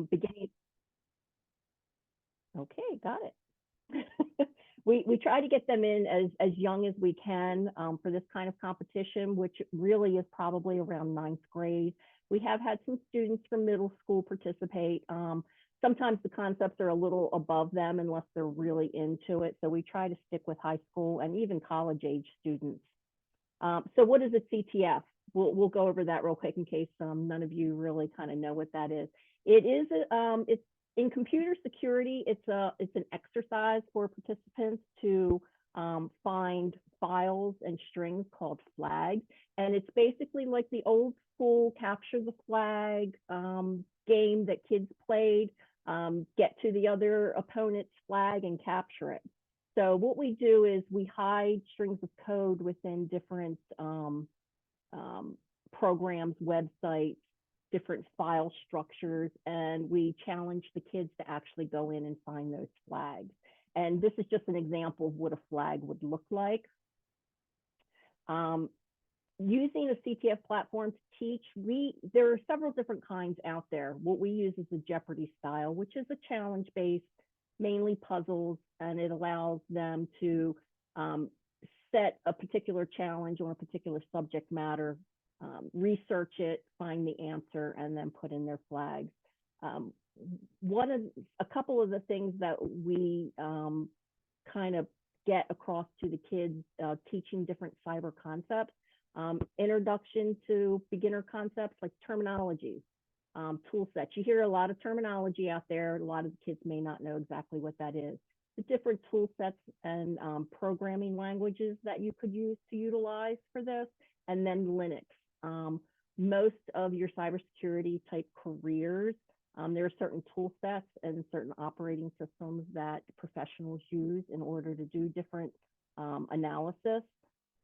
beginning. Okay, got it. We try to get them in as young as we can for this kind of competition, which really is probably around 9th grade. We have had some students from middle school participate. Sometimes the concepts are a little above them unless they're really into it. So we try to stick with high school and even college age students. So what is a CTF? We'll go over that real quick in case none of you really kind of know what that is. It is it's in computer security. It's an exercise for participants to find files and strings called flags, and it's basically like the old school capture the flag game that kids played. Get to the other opponent's flag and capture it. So what we do is we hide strings of code within different programs, websites, different file structures, and we challenge the kids to actually go in and find those flags. And this is just an example of what a flag would look like. Using a CTF platform to teach, there are several different kinds out there. What we use is the Jeopardy style, which is a challenge-based, mainly puzzles, and it allows them to set a particular challenge on a particular subject matter, research it, find the answer, and then put in their flags. A couple of the things that we kind of get across to the kids teaching different cyber concepts, introduction to beginner concepts like terminology, tool sets. You hear a lot of terminology out there. A lot of the kids may not know exactly what that is. The different tool sets and programming languages that you could use to utilize for this, and then Linux. Most of your cybersecurity type careers, there are certain tool sets and certain operating systems that professionals use in order to do different analysis.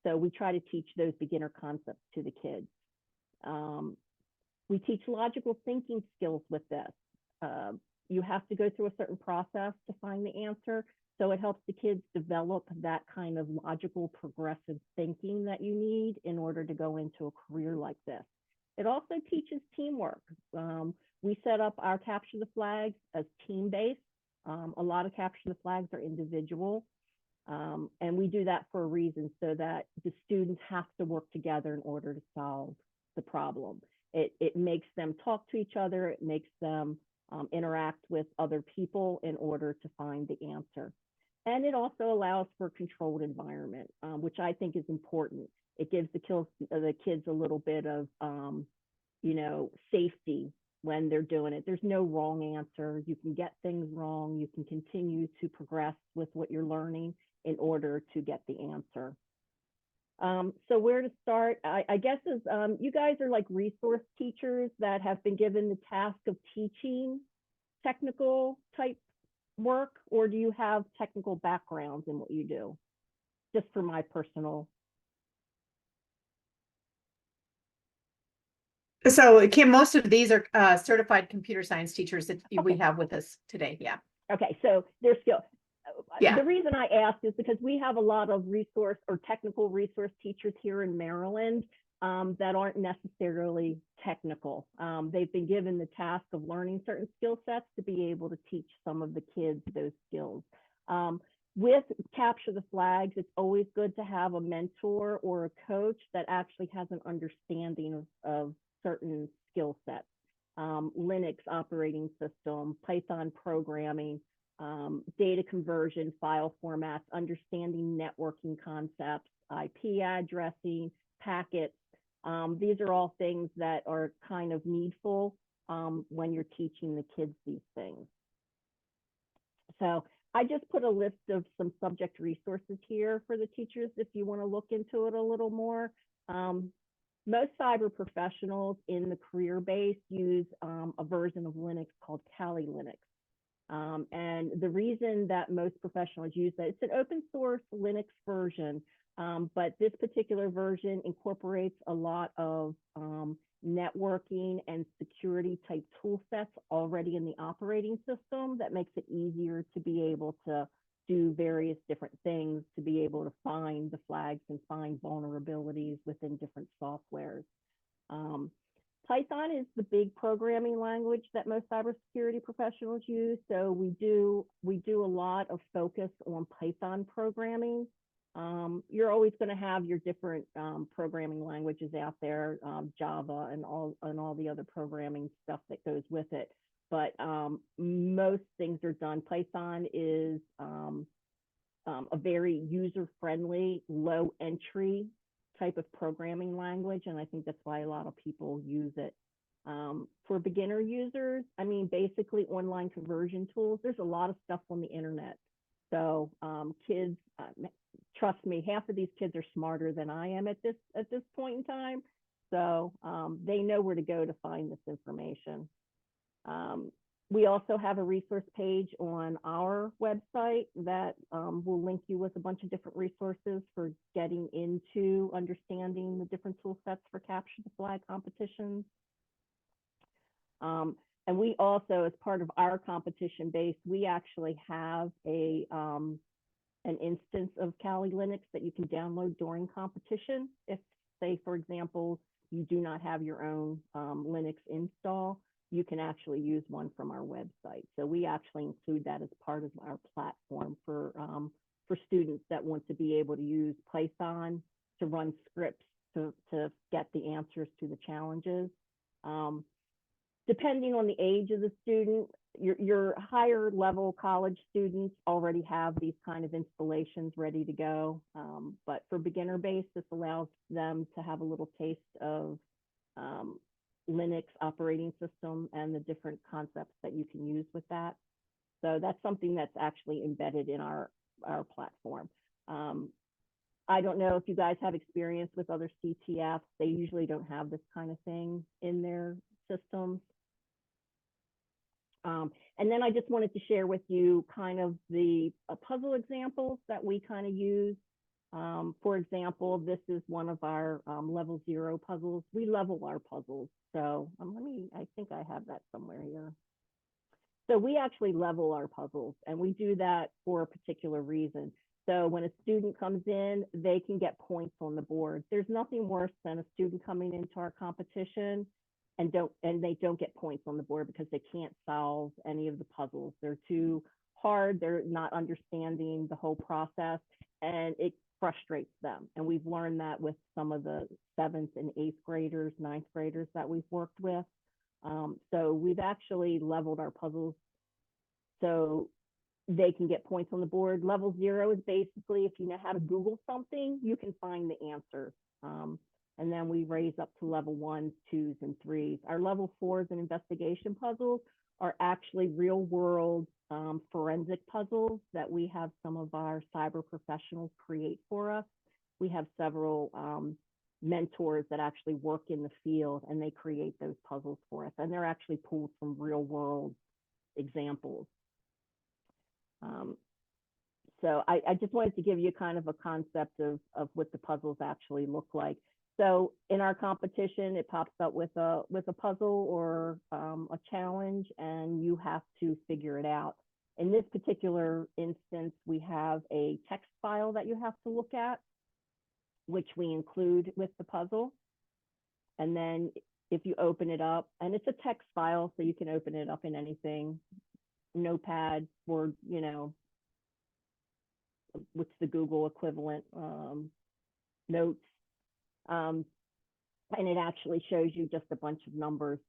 So we try to teach those beginner concepts to the kids. We teach logical thinking skills with this. You have to go through a certain process to find the answer. So it helps the kids develop that kind of logical, progressive thinking that you need in order to go into a career like this. It also teaches teamwork. We set up our capture the flags as team-based. A lot of capture the flags are individual. And we do that for a reason, so that the students have to work together in order to solve the problem. It makes them talk to each other. It makes them interact with other people in order to find the answer. And it also allows for a controlled environment, which I think is important. It gives the kids a little bit of, safety when they're doing it. There's no wrong answer. You can get things wrong. You can continue to progress with what you're learning in order to get the answer. So where to start? I guess is you guys are like resource teachers that have been given the task of teaching technical type work, or do you have technical backgrounds in what you do? Just for my personal. So Kim, most of these are certified computer science teachers that we have with us today. Yeah. Okay, so they're skilled. Yeah. The reason I asked is because we have a lot of resource or technical resource teachers here in Maryland that aren't necessarily technical. They've been given the task of learning certain skill sets to be able to teach some of the kids those skills. With Capture the Flags, it's always good to have a mentor or a coach that actually has an understanding of certain skill sets. Linux operating system, Python programming, data conversion, file formats, understanding networking concepts, IP addressing, packets. These are all things that are kind of needful when you're teaching the kids these things. So I just put a list of some subject resources here for the teachers if you want to look into it a little more. Most cyber professionals in the career base use a version of Linux called Kali Linux. And the reason that most professionals use that, it's an open source Linux version, but this particular version incorporates a lot of networking and security type tool sets already in the operating system that makes it easier to be able to do various different things, to be able to find the flags and find vulnerabilities within different softwares. Python is the big programming language that most cybersecurity professionals use. So we do a lot of focus on Python programming. You're always going to have your different programming languages out there, Java and all the other programming stuff that goes with it. But most things are done. Python is a very user-friendly, low-entry type of programming language, and I think that's why a lot of people use it. For beginner users, I mean, basically online conversion tools, there's a lot of stuff on the internet. So kids, trust me, half of these kids are smarter than I am at this point in time. So they know where to go to find this information. We also have a resource page on our website that will link you with a bunch of different resources for getting into understanding the different tool sets for capture the flag competitions. And we also, as part of our competition base, we actually have an instance of Kali Linux that you can download during competition. If, say, for example, you do not have your own Linux install, you can actually use one from our website. So we actually include that as part of our platform for students that want to be able to use Python to run scripts to get the answers to the challenges. Depending on the age of the student, your higher level college students already have these kind of installations ready to go. But for beginner base, this allows them to have a little taste of Linux operating system and the different concepts that you can use with that. So that's something that's actually embedded in our platform. I don't know if you guys have experience with other CTFs. They usually don't have this kind of thing in their systems. And then I just wanted to share with you kind of the puzzle examples that we kind of use. For example, this is one of our level 0 puzzles. We level our puzzles. So I think I have that somewhere here. So we actually level our puzzles, and we do that for a particular reason. So when a student comes in, they can get points on the board. There's nothing worse than a student coming into our competition and they don't get points on the board because they can't solve any of the puzzles. They're too hard. They're not understanding the whole process, and it frustrates them. And we've learned that with some of the 7th and 8th graders, 9th graders that we've worked with. So we've actually leveled our puzzles so they can get points on the board. Level 0 is basically if you know how to Google something, you can find the answer. And then we raise up to level 1s, 2s, and 3s. Our level 4s and investigation puzzles are actually real world forensic puzzles that we have some of our cyber professionals create for us. We have several mentors that actually work in the field, and they create those puzzles for us. And they're actually pulled from real world examples. So I just wanted to give you kind of a concept of what the puzzles actually look like. So in our competition, it pops up with a puzzle or a challenge, and you have to figure it out. In this particular instance, we have a text file that you have to look at, which we include with the puzzle. And then if you open it up, and it's a text file, so you can open it up in anything, Notepad, Word, you know, what's the Google equivalent, Notes. And it actually shows you just a bunch of numbers.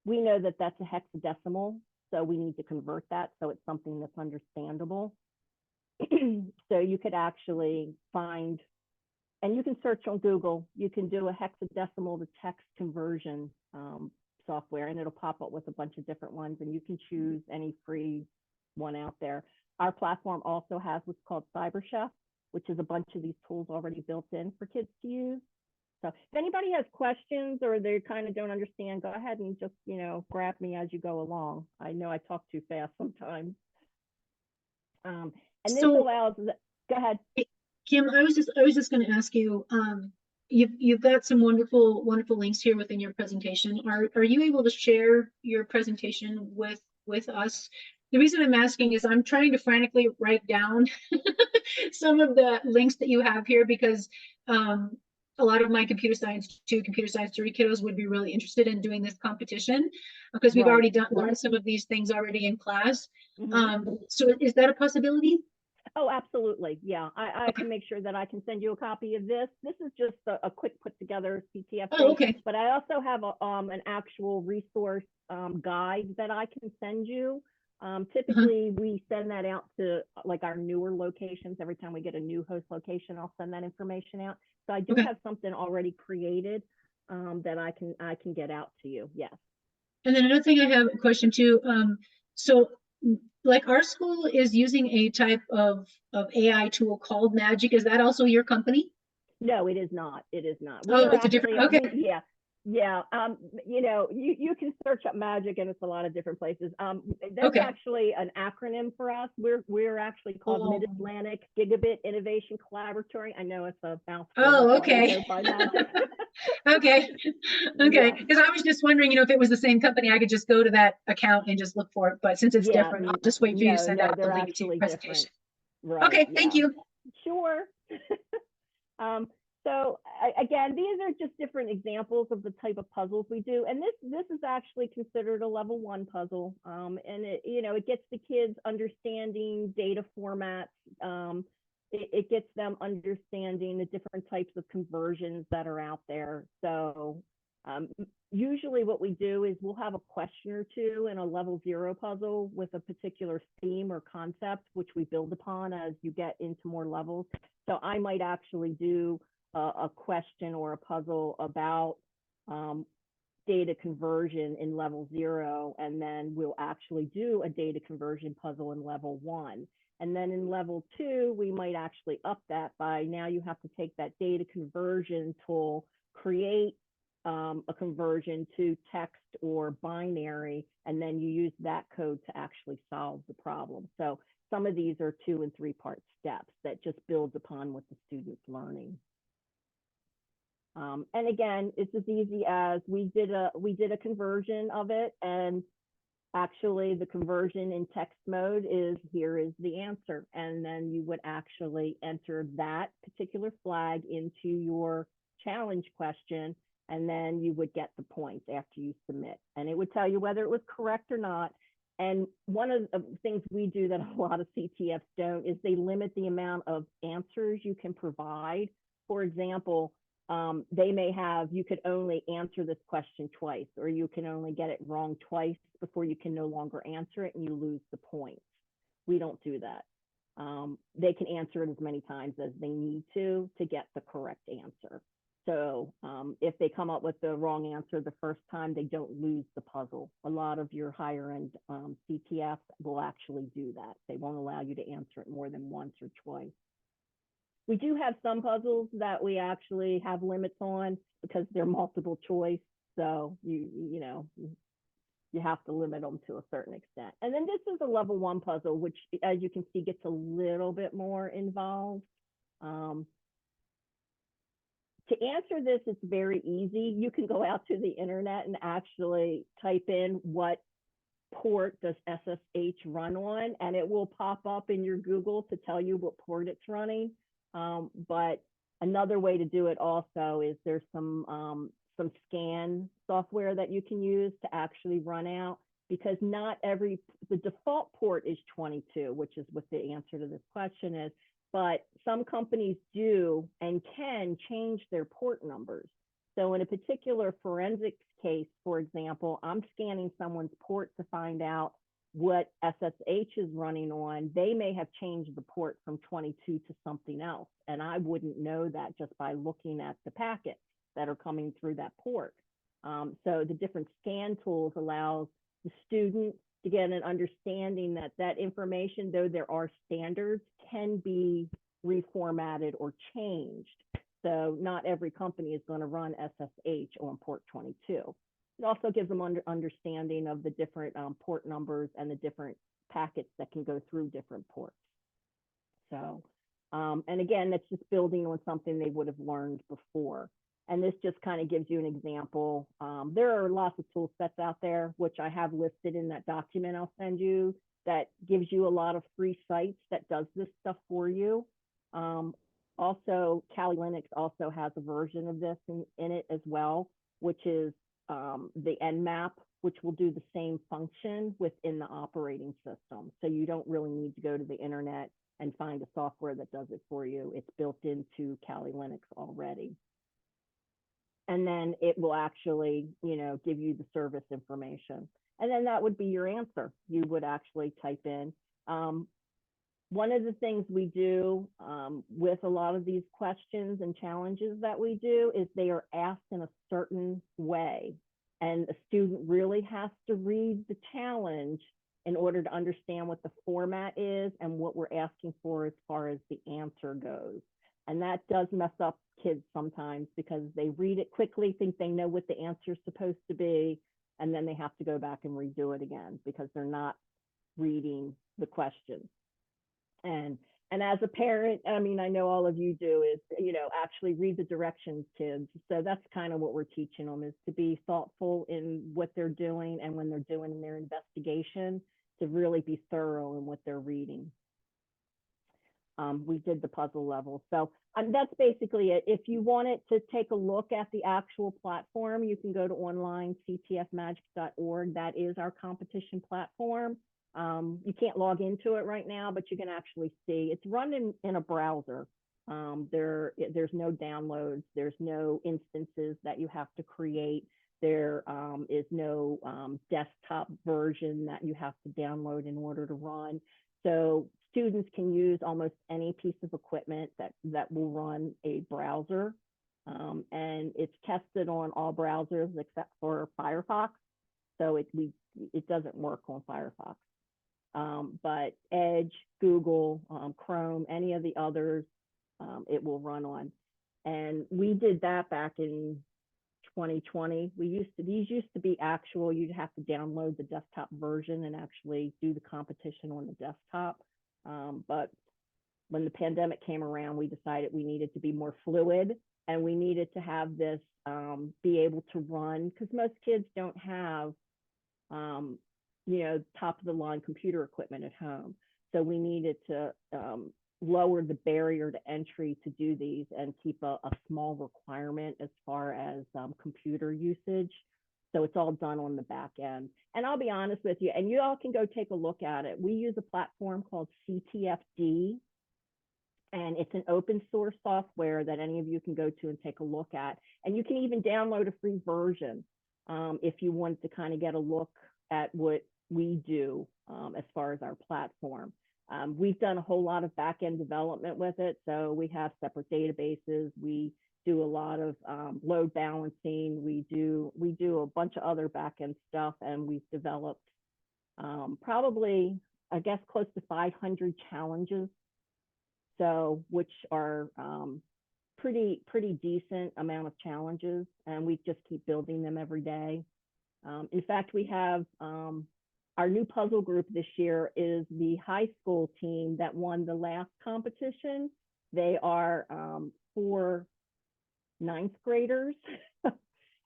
We know that that's a hexadecimal, so we need to convert that so it's something that's understandable. So you could actually find, and you can search on Google, you can do a hexadecimal to text conversion software, and it'll pop up with a bunch of different ones, and you can choose any free one out there. Our platform also has what's called CyberChef, which is a bunch of these tools already built in for kids to use. So if anybody has questions or they kind of don't understand, go ahead and just, you know, grab me as you go along. I know I talk too fast sometimes. And this allows, go ahead. Kim, I was just going to ask you, you've got some wonderful links here within your presentation. Are you able to share your presentation with us? The reason I'm asking is I'm trying to frantically write down some of the links that you have here, because a lot of my computer science 2, computer science 3 kiddos would be really interested in doing this competition because we've Right. already learned some of these things already in class. Mhm. So is that a possibility? Oh, absolutely. Yeah, I Okay. can make sure that I can send you a copy of this. This is just a quick put together CTF Oh, thing, okay. but I also have an actual resource guide that I can send you. Typically, we send that out to like our newer locations. Every time we get a new host location, I'll send that information out. So I do Okay. have something already created that I can get out to you. Yes. And then another thing I have a question too. So like our school is using a type of AI tool called Magic. Is that also your company? No, it is not. It is not. We Oh, are it's a different, actually, okay. yeah. You can search up Magic and it's a lot of different places. That's Okay. actually an acronym for us. We're actually called Oh. Mid-Atlantic Gigabit Innovation Collaboratory. I know it's a mouthful. Oh, That's why we okay. go by Magic. Okay. Okay. Yeah. Because I was just wondering, if it was the same company, I could just go to that account and just look for it. But since it's Yeah. different, I'll just wait for you to send No, out the they're link to your actually presentation. different. Right. Okay. Thank Yeah. you. Sure. Um, so again, these are just different examples of the type of puzzles we do. And this is actually considered a level 1 puzzle. And it gets the kids understanding data formats. It gets them understanding the different types of conversions that are out there. So usually what we do is we'll have a question or two in a level 0 puzzle with a particular theme or concept, which we build upon as you get into more levels. So I might actually do a question or a puzzle about data conversion in level 0, and then we'll actually do a data conversion puzzle in level 1. And then in level 2, we might actually up that by now you have to take that data conversion tool, create a conversion to text or binary, and then you use that code to actually solve the problem. So some of these are 2 and 3 part steps that just builds upon what the student's learning. And again, it's as easy as we did a conversion of it, and actually the conversion in text mode is here is the answer, and then you would actually enter that particular flag into your challenge question, and then you would get the points after you submit, and it would tell you whether it was correct or not. And one of the things we do that a lot of CTFs don't is they limit the amount of answers you can provide. For example, they may have, you could only answer this question twice, or you can only get it wrong twice before you can no longer answer it and you lose the points. We don't do that. They can answer it as many times as they need to get the correct answer. So if they come up with the wrong answer the first time, they don't lose the puzzle. A lot of your higher end CTFs will actually do that. They won't allow you to answer it more than once or twice. We do have some puzzles that we actually have limits on because they're multiple choice. So you have to limit them to a certain extent. And then this is a level 1 puzzle, which as you can see gets a little bit more involved. To answer this, it's very easy. You can go out to the internet and actually type in what port does SSH run on, and it will pop up in your Google to tell you what port it's running. But another way to do it also is there's some scan software that you can use to actually run out, because not the default port is 22, which is what the answer to this question is. But some companies do and can change their port numbers. So in a particular forensics case, for example, I'm scanning someone's port to find out what SSH is running on. They may have changed the port from 22 to something else, and I wouldn't know that just by looking at the packets that are coming through that port. So the different scan tools allows the student to get an understanding that that information, though there are standards, can be reformatted or changed. So not every company is going to run SSH on port 22. It also gives them understanding of the different port numbers and the different packets that can go through different ports. So, and again, that's just building on something they would have learned before. And this just kind of gives you an example. There are lots of tool sets out there, which I have listed in that document I'll send you, that gives you a lot of free sites that does this stuff for you. Also, Kali Linux also has a version of this in it as well, which is the Nmap, which will do the same function within the operating system. So you don't really need to go to the internet and find a software that does it for you. It's built into Kali Linux already. And then it will actually, give you the service information. And then that would be your answer. You would actually type in. One of the things we do with a lot of these questions and challenges that we do is they are asked in a certain way. And a student really has to read the challenge in order to understand what the format is and what we're asking for as far as the answer goes. And that does mess up kids sometimes because they read it quickly, think they know what the answer is supposed to be, and then they have to go back and redo it again because they're not reading the question. And as a parent, I mean, I know all of you do is, actually read the directions, kids. So that's kind of what we're teaching them, is to be thoughtful in what they're doing, and when they're doing their investigation, to really be thorough in what they're reading. We did the puzzle level. So that's basically it. If you wanted to take a look at the actual platform, you can go to online ctfmagic.org. That is our competition platform. You can't log into it right now, but you can actually see it's run in a browser. There's no downloads. There's no instances that you have to create. There is no desktop version that you have to download in order to run. So students can use almost any piece of equipment that will run a browser. And it's tested on all browsers except for Firefox. So it doesn't work on Firefox. But Edge, Google, Chrome, any of the others, it will run on. And we did that back in 2020. These used to be actual, you'd have to download the desktop version and actually do the competition on the desktop. But when the pandemic came around, we decided we needed to be more fluid, and we needed to have this be able to run, because most kids don't have top of the line computer equipment at home. So we needed to lower the barrier to entry to do these and keep a small requirement as far as computer usage. So it's all done on the back end. And I'll be honest with you, and you all can go take a look at it. We use a platform called CTFD, and it's an open source software that any of you can go to and take a look at. And you can even download a free version if you want to kind of get a look at what we do as far as our platform. We've done a whole lot of back-end development with it. So we have separate databases. We do a lot of load balancing. We do a bunch of other back-end stuff, and we've developed probably, I guess, close to 500 challenges. So which are pretty decent amount of challenges, and we just keep building them every day. In fact, we have our new puzzle group this year is the high school team that won the last competition. They are 4 ninth graders,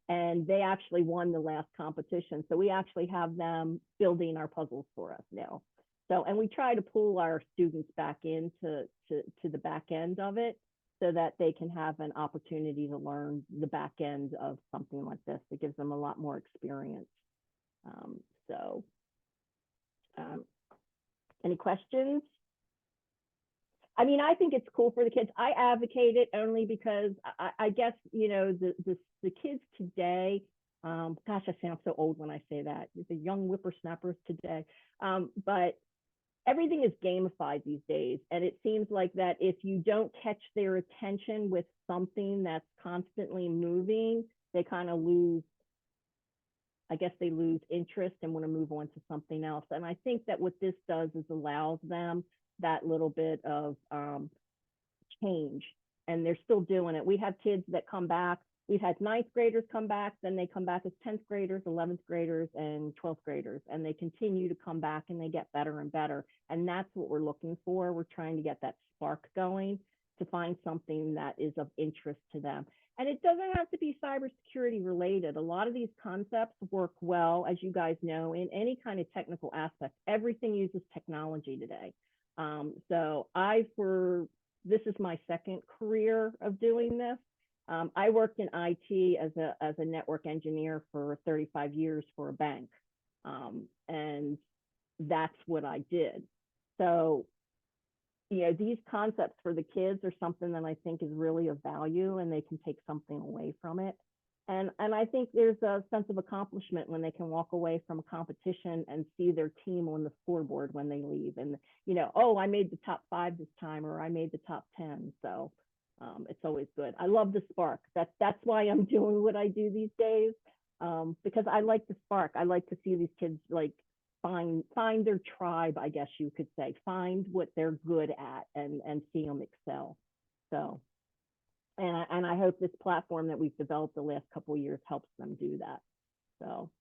and they actually won the last competition. So we actually have them building our puzzles for us now. So, and we try to pull our students back into the back end of it, so that they can have an opportunity to learn the back end of something like this. It gives them a lot more experience. Any questions? I mean, I think it's cool for the kids. I advocate it only because I guess, the kids today, gosh, I sound so old when I say that, the young whippersnappers today, but everything is gamified these days. And it seems like that if you don't catch their attention with something that's constantly moving, they kind of lose, I guess they lose interest and want to move on to something else. And I think that what this does is allows them that little bit of change, and they're still doing it. We have kids that come back. We've had 9th graders come back, then they come back as 10th graders, 11th graders, and 12th graders, and they continue to come back and they get better and better. And that's what we're looking for. We're trying to get that spark going to find something that is of interest to them. And it doesn't have to be cybersecurity related. A lot of these concepts work well, as you guys know, in any kind of technical aspect. Everything uses technology today. So I, for this is my second career of doing this. I worked in IT as a network engineer for 35 years for a bank. And that's what I did. So, you know, these concepts for the kids are something that I think is really of value, and they can take something away from it. And I think there's a sense of accomplishment when they can walk away from a competition and see their team on the scoreboard when they leave. And, you know, oh, I made the top 5 this time, or I made the top 10. So it's always good. I love the spark. That's why I'm doing what I do these days, because I like the spark. I like to see these kids like find their tribe, I guess you could say, find what they're good at and see them excel. So. And I hope this platform that we've developed the last couple of years helps them do that. So,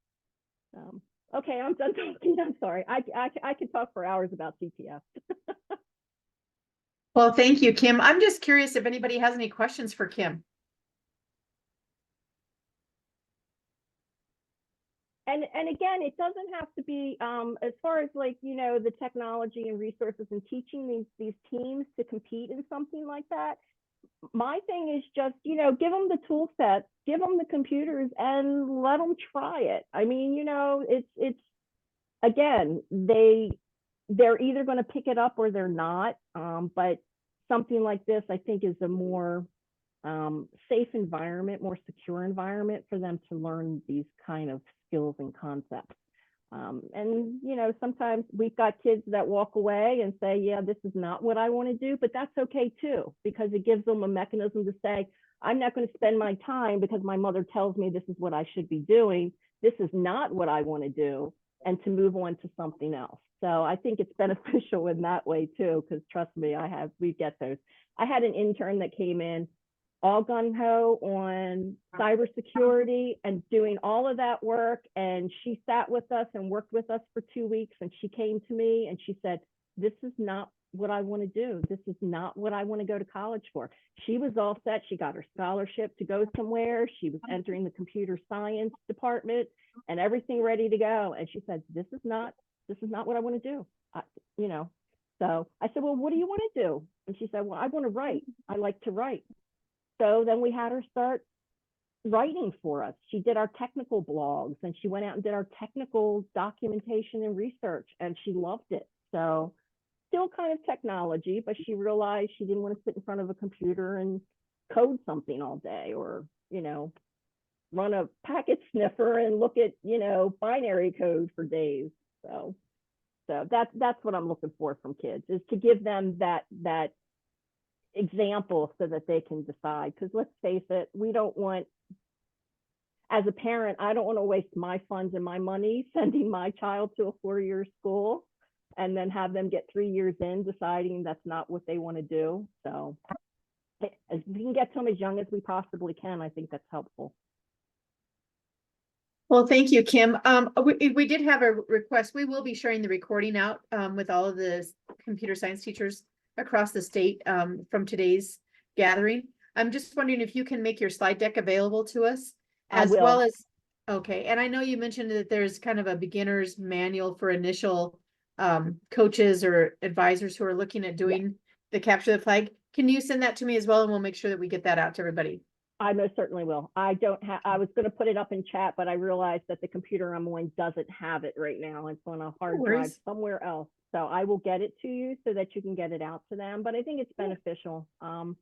okay, I'm done talking. I'm sorry. I could talk for hours about CTF. Well, thank you, Kim. I'm just curious if anybody has any questions for Kim. And again, it doesn't have to be as far as like, you know, the technology and resources and teaching these teams to compete in something like that. My thing is just, you know, give them the tool set, give them the computers, and let them try it. I mean, you know, it's again, they're either going to pick it up or they're not. But something like this, I think, is a more safe environment, more secure environment for them to learn these kind of skills and concepts. And, you know, sometimes we've got kids that walk away and say, yeah, this is not what I want to do, but that's okay too, because it gives them a mechanism to say, I'm not going to spend my time because my mother tells me this is what I should be doing. This is not what I want to do, and to move on to something else. So I think it's beneficial in that way too, because trust me, we get those. I had an intern that came in all gung-ho on cybersecurity and doing all of that work. And she sat with us and worked with us for 2 weeks. And she came to me and she said, this is not what I want to do. This is not what I want to go to college for. She was all set. She got her scholarship to go somewhere. She was entering the computer science department and everything ready to go. And she said, this is not what I want to do. You know, so I said, well, what do you want to do? And she said, well, I want to write. I like to write. So then we had her start writing for us. She did our technical blogs, and she went out and did our technical documentation and research, and she loved it. So still kind of technology, but she realized she didn't want to sit in front of a computer and code something all day, or, you know, run a packet sniffer and look at, you know, binary code for days. So that's what I'm looking for from kids, is to give them that example so that they can decide. Because let's face it, we don't want, as a parent, I don't want to waste my funds and my money sending my child to a 4-year school and then have them get 3 years in deciding that's not what they want to do. So as we can get to them as young as we possibly can, I think that's helpful. Well, thank you, Kim. We did have a request. We will be sharing the recording out with all of the computer science teachers across the state from today's gathering. I'm just wondering if you can make your slide deck available to us, as well as, okay. And I know you mentioned that there's kind of a beginner's manual for initial coaches or advisors who are looking at doing the capture the flag. Can you send that to me as well? And we'll make sure that we get that out to everybody. I most certainly will. I was going to put it up in chat, but I realized that the computer I'm on doesn't have it right now. It's on a hard drive somewhere else. So I will get it to you so that you can get it out to them. But I think it's beneficial. And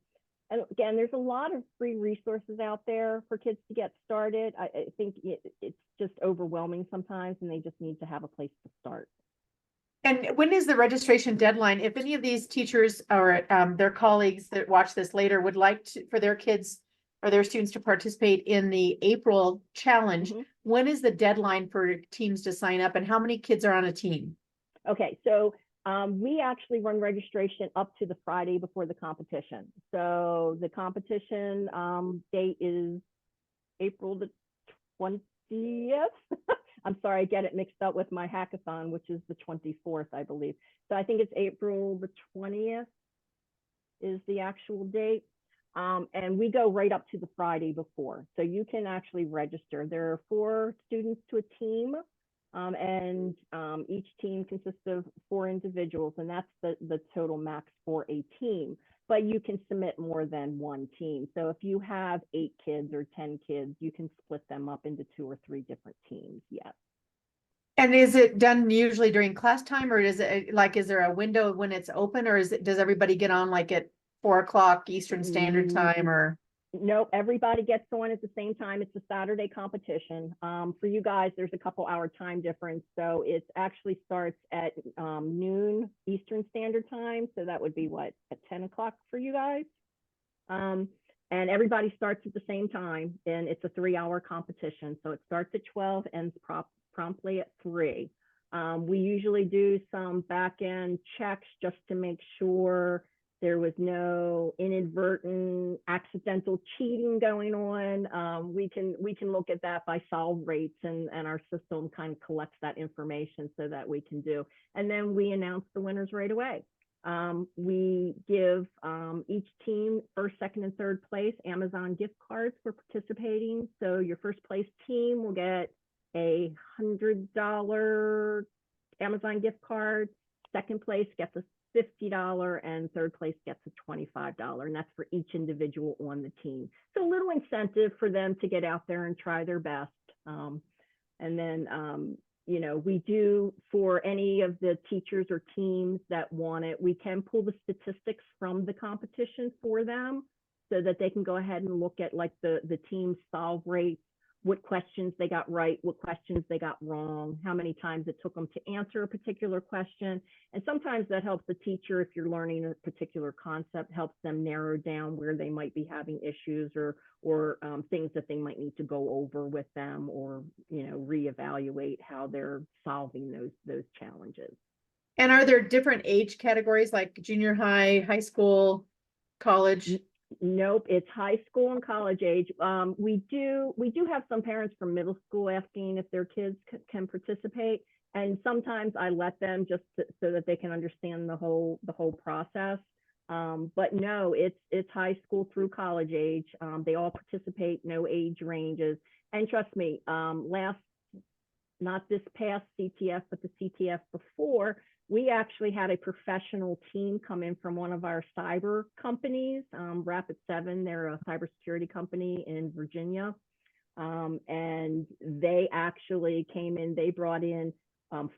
again, there's a lot of free resources out there for kids to get started. I think it's just overwhelming sometimes, and they just need to have a place to start. And when is the registration deadline? If any of these teachers or their colleagues that watch this later would like for their kids or their students to participate in the April challenge, when is the deadline for teams to sign up, and how many kids are on a team? Okay, so we actually run registration up to the Friday before the competition. So the competition date is April the 20th. I'm sorry, I get it mixed up with my hackathon, which is the 24th, I believe. So I think it's April the 20th is the actual date. And we go right up to the Friday before. So you can actually register. There are 4 students to a team. And each team consists of 4 individuals, and that's the total max for a team. but you can submit more than one team. So if you have 8 kids or 10 kids, you can split them up into 2 or 3 different teams. Yes. And is it done usually during class time, or is it like, is there a window when it's open, or does everybody get on like at 4 o'clock Eastern Standard Time, or? Nope, everybody gets on at the same time. It's a Saturday competition. For you guys, there's a couple hour time difference. So it actually starts at noon Eastern Standard Time. So that would be what, at 10 o'clock for you guys? And everybody starts at the same time, and it's a 3-hour competition. So it starts at 12 and promptly at 3. We usually do some back end checks just to make sure there was no inadvertent accidental cheating going on. We can look at that by solve rates, and our system kind of collects that information so that we can do. And then we announce the winners right away. We give each team first, second, and third place Amazon gift cards for participating. So your first place team will get a $100 Amazon gift card. Second place gets a $50, and third place gets a $25, and that's for each individual on the team. So a little incentive for them to get out there and try their best. And then, you know, we do, for any of the teachers or teams that want it, we can pull the statistics from the competition for them so that they can go ahead and look at like the team solve rates, what questions they got right, what questions they got wrong, how many times it took them to answer a particular question. And sometimes that helps the teacher, if you're learning a particular concept, helps them narrow down where they might be having issues or things that they might need to go over with them, or, you know, reevaluate how they're solving those challenges. And are there different age categories, like junior high, high school, college? Nope, it's high school and college age. We do have some parents from middle school asking if their kids can participate, and sometimes I let them just so that they can understand the whole process. But no, it's high school through college age. They all participate, no age ranges. And trust me, not this past CTF, but the CTF before, we actually had a professional team come in from one of our cyber companies, Rapid7. They're a cybersecurity company in Virginia. And they actually came in, they brought in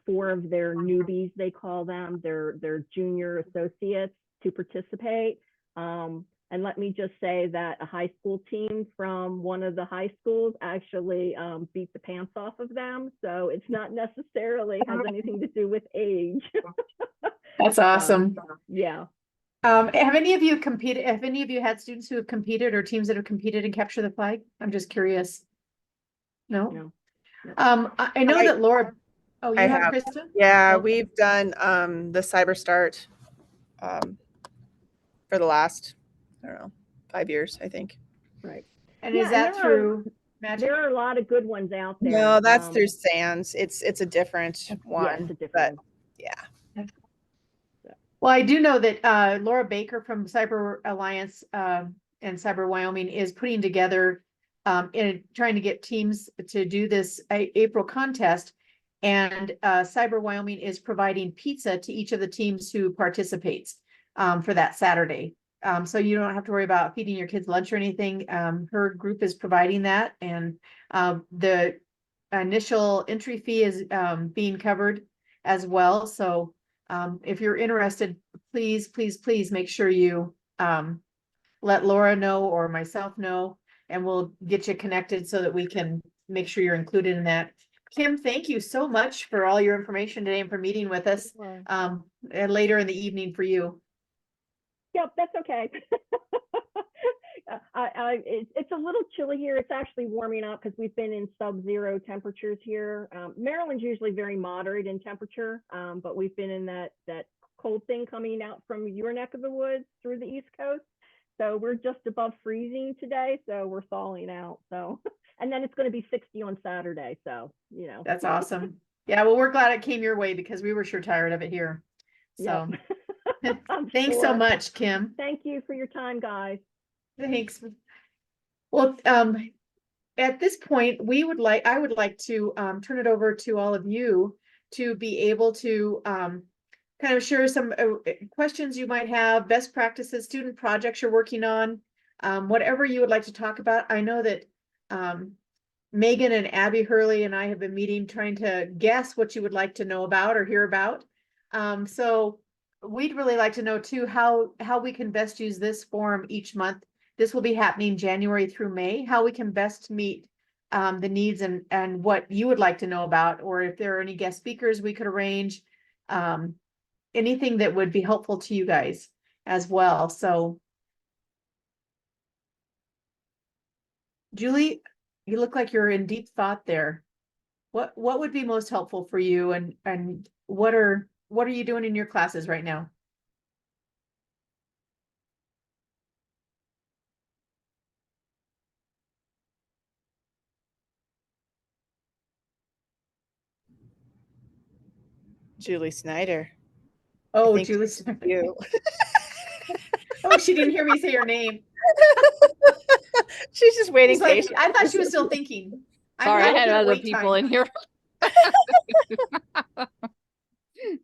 4 of their newbies, they call them, their junior associates to participate. And let me just say that a high school team from one of the high schools actually beat the pants off of them. So it's not necessarily has anything to do with age. That's awesome. Yeah. Have any of you competed? Have any of you had students who have competed, or teams that have competed in Capture the Flag? I'm just curious. No? No. I know that Laura, oh, you have, Krista? Yeah, Okay. we've done the Cyber Start for the last, I don't know, 5 years, I think. Right. And Yeah, is that and through Magic? There are a lot of good ones out there. No, that's through SANS. It's a different one. Yeah, it's a different but one. yeah. Well, I do know that Laura Baker from Cyber Alliance and Cyber Wyoming is putting together in trying to get teams to do this April contest. And Cyber Wyoming is providing pizza to each of the teams who participates for that Saturday. So you don't have to worry about feeding your kids lunch or anything. Her group is providing that, and the initial entry fee is being covered as well. So if you're interested, please make sure you let Laura know or myself know, and we'll get you connected so that we can make sure you're included in that. Kim, thank you so much for all your information today and for meeting with us and later in the evening for you. Yep, that's okay. It's a little chilly here. It's actually warming up because we've been in sub-zero temperatures here. Maryland's usually very moderate in temperature, but we've been in that cold thing coming out from your neck of the woods through the East Coast. So we're just above freezing today, so we're thawing out. So, and then it's going to be 60 on Saturday. So, you know. That's awesome. Yeah, well, we're glad it came your way because we were sure tired of it here. So Yep. thanks so much, Kim. Thank you for your time, guys. Thanks. Well, at this point, I would like to turn it over to all of you to be able to kind of share some questions you might have, best practices, student projects you're working on, whatever you would like to talk about. I know that Megan and Abby Hurley and I have been meeting trying to guess what you would like to know about or hear about. So we'd really like to know too how we can best use this forum each month. This will be happening January through May, how we can best meet the needs and what you would like to know about, or if there are any guest speakers we could arrange, anything that would be helpful to you guys as well. So Julie, you look like you're in deep thought there. What would be most helpful for you, and what are you doing in your classes right now? Julie Snyder. Oh, think Julie. You. Oh, she didn't hear me say her name. She's just waiting She's like, patiently. I thought she was still thinking. Sorry, I I'm had looking at other wait people time. in here.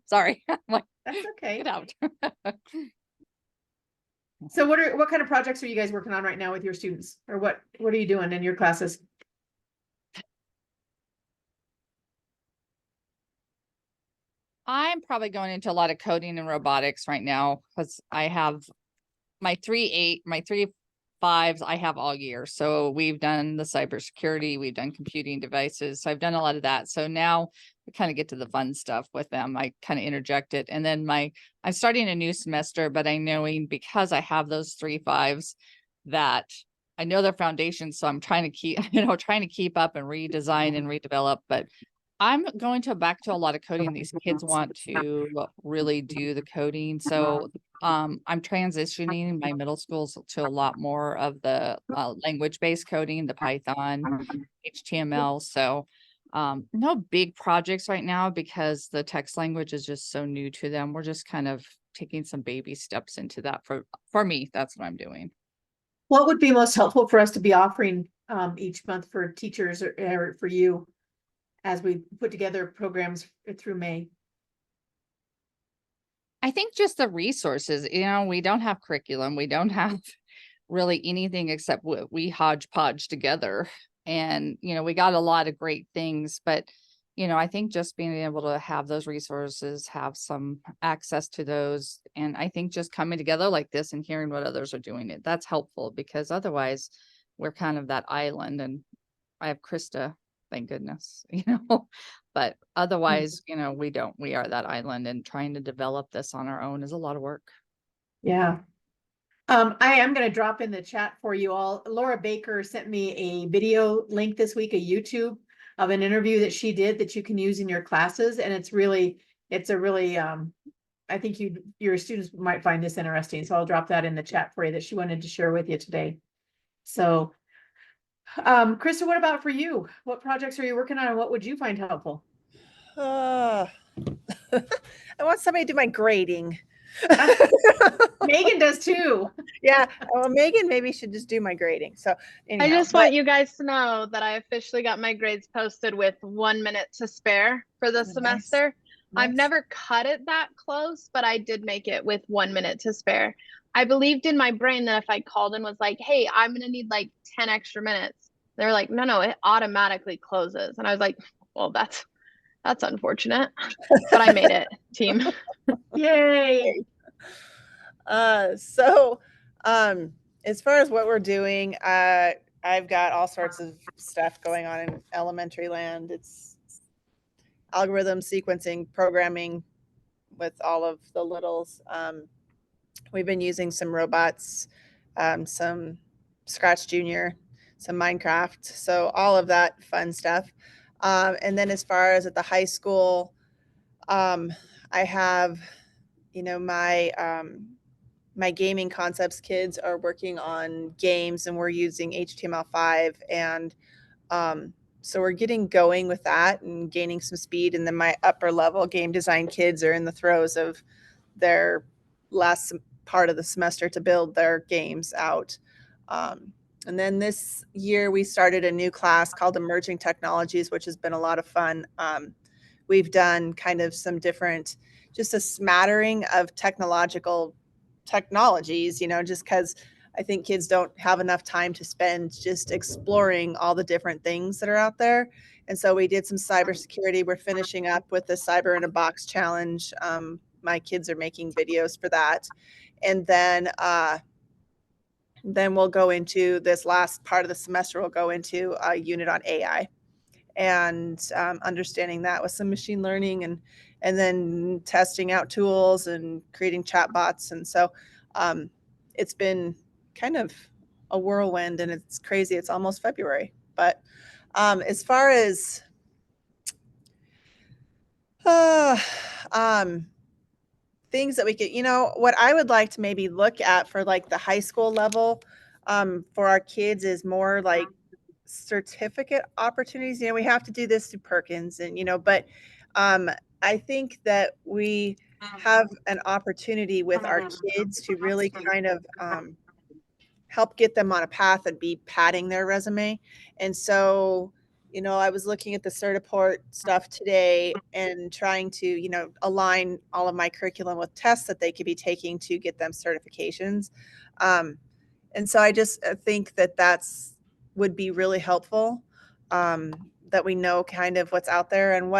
Sorry, I'm like, That's okay. get out. So what kind of projects are you guys working on right now with your students, or what are you doing in your classes? I'm probably going into a lot of coding and robotics right now because I have my 3.8, my 3.5s I have all year. So we've done the cybersecurity, we've done computing devices. So I've done a lot of that. So now we kind of get to the fun stuff with them. I kind of interject it. And then I'm starting a new semester, but I knowing because I have those 3.5s that I know their foundation. So I'm trying to keep, trying to keep up and redesign and redevelop, but I'm going back to a lot of coding. These kids want to really do the coding. So I'm transitioning my middle schools to a lot more of the language-based coding, the Python, HTML. So no big projects right now because the text language is just so new to them. We're just kind of taking some baby steps into that. For me, that's what I'm doing. What would be most helpful for us to be offering each month for teachers or for you as we put together programs through May? I think just the resources, we don't have curriculum. We don't have really anything except what we hodgepodge together. And, we got a lot of great things, but, I think just being able to have those resources, have some access to those. And I think just coming together like this and hearing what others are doing, that's helpful because otherwise we're kind of that island. And I have Krista, thank goodness, but otherwise, we are that island, and trying to develop this on our own is a lot of work. Yeah. I am going to drop in the chat for you all. Laura Baker sent me a video link this week, a YouTube of an interview that she did that you can use in your classes. And it's a really, I think your students might find this interesting. So I'll drop that in the chat for you that she wanted to share with you today. So, Krista, what about for you? What projects are you working on and what would you find helpful? I want somebody to do my grading. Megan does too. Yeah. Well, Megan maybe should just do my grading. So anyhow, I just want you guys to know that I officially got my grades posted with 1 minute to spare for the semester. Nice. I've never cut it that close, but I did make it with 1 minute to spare. I believed in my brain that if I called and was like, hey, I'm going to need like 10 extra minutes. They're like, no, it automatically closes. And I was like, well, that's unfortunate, but I made it, team. Yay. So as far as what we're doing, I've got all sorts of stuff going on in elementary land. It's algorithm sequencing, programming with all of the littles. We've been using some robots, some Scratch Junior, some Minecraft. So all of that fun stuff. And then as far as at the high school, I have, my gaming concepts kids are working on games and we're using HTML5. And so we're getting going with that and gaining some speed. And then my upper level game design kids are in the throes of their last part of the semester to build their games out. And then this year we started a new class called Emerging Technologies, which has been a lot of fun. We've done kind of some different just a smattering of technologies, you know, just because I think kids don't have enough time to spend just exploring all the different things that are out there. And so we did some cybersecurity. We're finishing up with the Cyber in a Box challenge. My kids are making videos for that. And then we'll go into this last part of the semester, we'll go into a unit on AI and understanding that with some machine learning and then testing out tools and creating chatbots. And so it's been kind of a whirlwind and it's crazy. It's almost February. But as far as things that we could, you know, what I would like to maybe look at for like the high school level for our kids is more like certificate opportunities. You know, we have to do this through Perkins and, you know, but I think that we have an opportunity with our kids to really kind of help get them on a path and be padding their resume. And so, you know, I was looking at the Certiport stuff today and trying to, you know, align all of my curriculum with tests that they could be taking to get them certifications. And so I just think that would be really helpful, that we know kind of what's out there and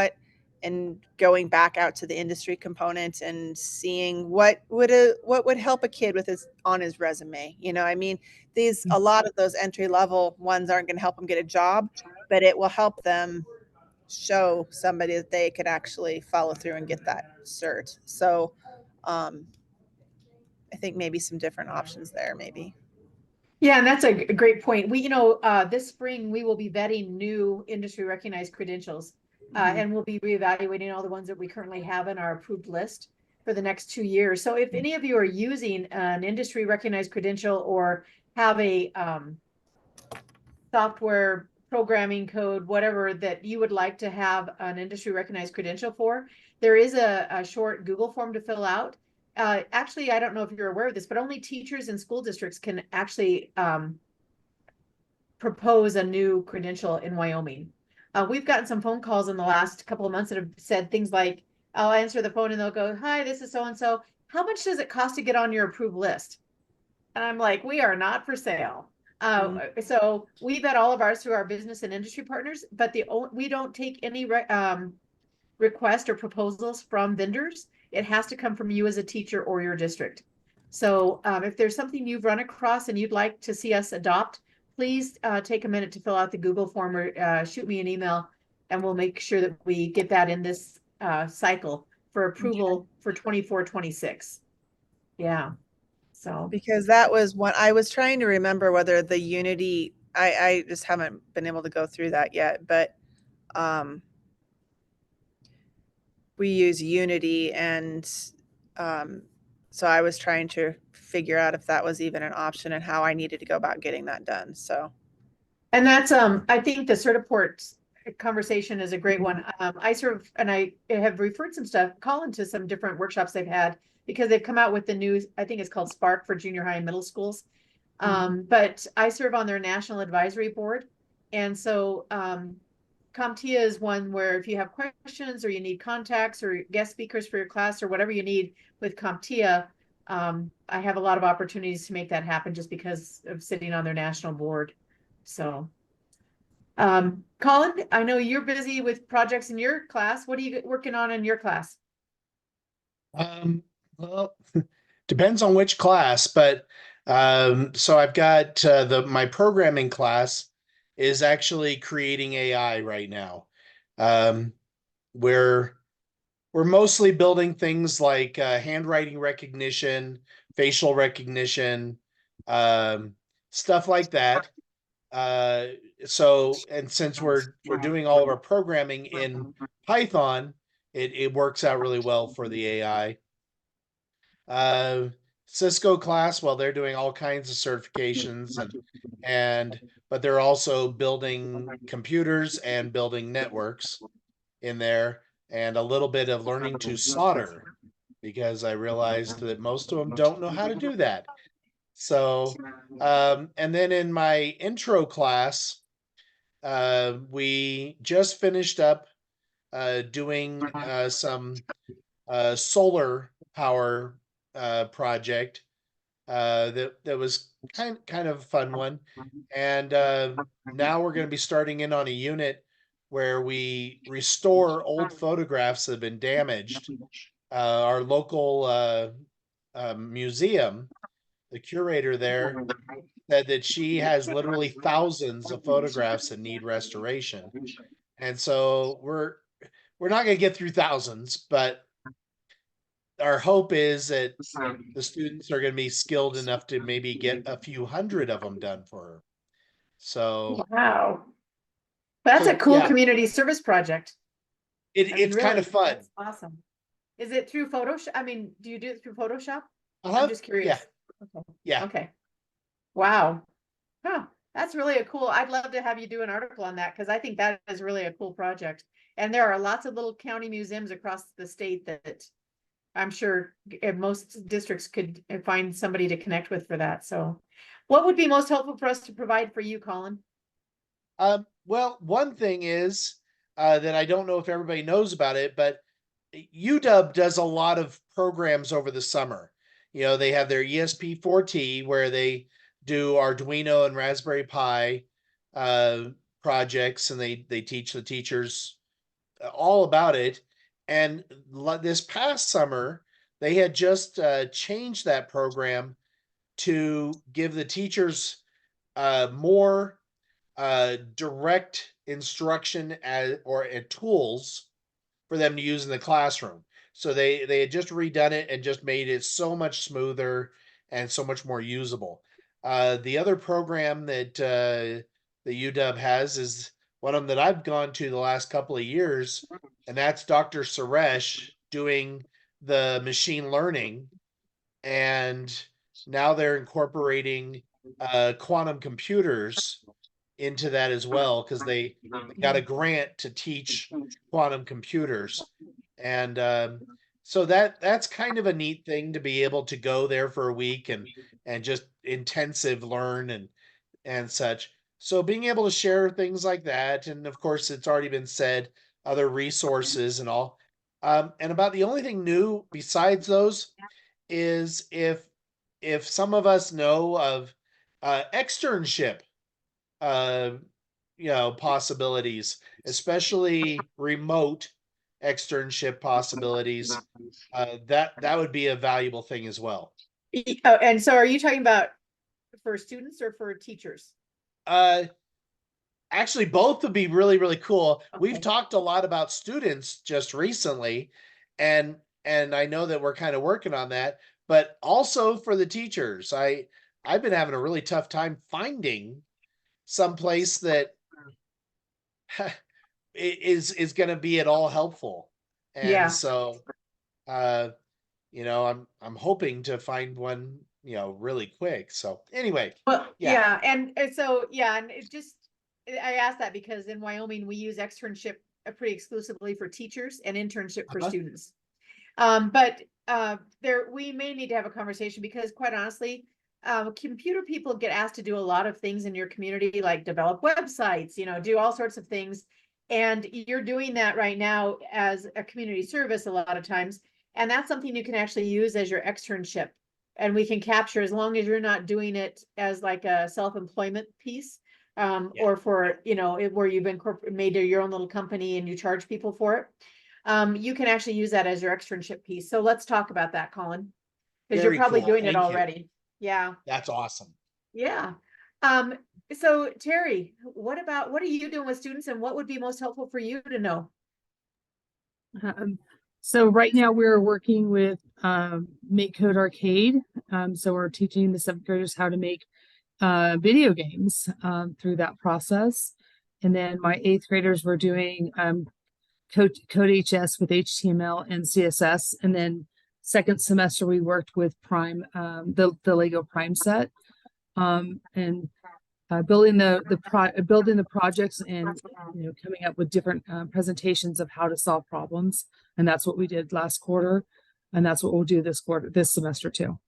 going back out to the industry component and seeing what would help a kid with on his resume. You know, I mean, a lot of those entry level ones aren't going to help them get a job, but it will help them show somebody that they could actually follow through and get that cert. So I think maybe some different options there, maybe. Yeah, and that's a great point. We, you know, this spring we will be vetting new industry recognized credentials, and we'll be reevaluating all the ones that we currently have in our approved list for the next 2 years. So if any of you are using an industry recognized credential or have a software programming code, whatever that you would like to have an industry recognized credential for, there is a short Google form to fill out. Actually, I don't know if you're aware of this, but only teachers and school districts can actually propose a new credential in Wyoming. We've gotten some phone calls in the last couple of months that have said things like, I'll answer the phone and they'll go, hi, this is so-and-so. How much does it cost to get on your approved list? And I'm like, we are not for sale. So we vet all of ours through our business and industry partners, but we don't take any request or proposals from vendors. It has to come from you as a teacher or your district. So if there's something you've run across and you'd like to see us adopt, please take a minute to fill out the Google form or shoot me an email and we'll make sure that we get that in this cycle for approval for 24-26. Yeah. So because that was what I was trying to remember, whether the Unity, I just haven't been able to go through that yet, but we use Unity and so I was trying to figure out if that was even an option and how I needed to go about getting that done. So, and that's I think the Certiport conversation is a great one. I serve and I have referred some stuff, Colin, to some different workshops they've had because they've come out with the new, I think it's called Spark for junior high and middle schools. But I serve on their national advisory board. And so CompTIA is one where if you have questions or you need contacts or guest speakers for your class or whatever you need with CompTIA, I have a lot of opportunities to make that happen just because of sitting on their national board. So, Colin, I know you're busy with projects in your class. What are you working on in your class? Well, depends on which class, but so I've got my programming class is actually creating AI right now. We're mostly building things like handwriting recognition, facial recognition, stuff like that. So, and since we're doing all of our programming in Python, it works out really well for the AI. Cisco class, well, they're doing all kinds of certifications but they're also building computers and building networks in there and a little bit of learning to solder because I realized that most of them don't know how to do that. So, and then in my intro class, we just finished up doing some solar power project that was kind of a fun one. And now we're going to be starting in on a unit where we restore old photographs that have been damaged. Our local museum, the curator there, said that she has literally thousands of photographs that need restoration. And so we're not going to get through thousands, but our hope is that the students are going to be skilled enough to maybe get a few hundred of them done for her. So Wow. That's a cool yeah, community service project. I mean, it's kind really, of fun. that's awesome. Is it through Photoshop? I mean, do you do it through Photoshop? Uh-huh. I'm just curious. Okay. Yeah. Okay. Wow. Huh. That's really a cool. I'd love to have you do an article on that because I think that is really a cool project. And there are lots of little county museums across the state that I'm sure most districts could find somebody to connect with for that. So what would be most helpful for us to provide for you, Colin? Well, one thing is that I don't know if everybody knows about it, but UW does a lot of programs over the summer. You know, they have their ESP4T where they do Arduino and Raspberry Pi projects, and they teach the teachers all about it. And this past summer, they had just changed that program to give the teachers more direct instruction or tools for them to use in the classroom. So they had just redone it and just made it so much smoother and so much more usable. The other program that the UW has is one of them that I've gone to the last couple of years, and that's Dr. Suresh doing the machine learning. And now they're incorporating quantum computers into that as well, because they got a grant to teach quantum computers. And so that's kind of a neat thing to be able to go there for a week and just intensive learn and such. So being able to share things like that, and of course it's already been said, other resources and all. And about the only thing new besides those is if some of us know of externship possibilities, especially remote externship possibilities, that would be a valuable thing as well. Oh, and so are you talking about for students or for teachers? Actually, both would be really, really cool. Okay. We've talked a lot about students just recently, and I know that we're kind of working on that, but also for the teachers. I've been having a really tough time finding some place that is going to be at all helpful. And Yeah. so I'm hoping to find one, really quick. So anyway, Well, yeah. and it just, I asked that because in Wyoming, we use externship pretty exclusively for teachers and internship for students. But we may need to have a conversation because quite honestly, computer people get asked to do a lot of things in your community, like develop websites, do all sorts of things. And you're doing that right now as a community service a lot of times. And that's something you can actually use as your externship. And we can capture, as long as you're not doing it as like a self-employment piece, or for, where you've made your own little company and you charge people for it. You can actually use that as your externship piece. So let's talk about that, Colin, because you're Very probably cool. doing it Thank you. already. Yeah. That's awesome. Yeah. So Terry, what are you doing with students and what would be most helpful for you to know? So right now we're working with Make Code Arcade. So we're teaching the 7th graders how to make video games through that process. And then my 8th graders were doing Code HS with HTML and CSS. And then second semester we worked with Prime, the Lego Prime set, and building the projects and coming up with different presentations of how to solve problems. And that's what we did last quarter, and that's what we'll do this semester too.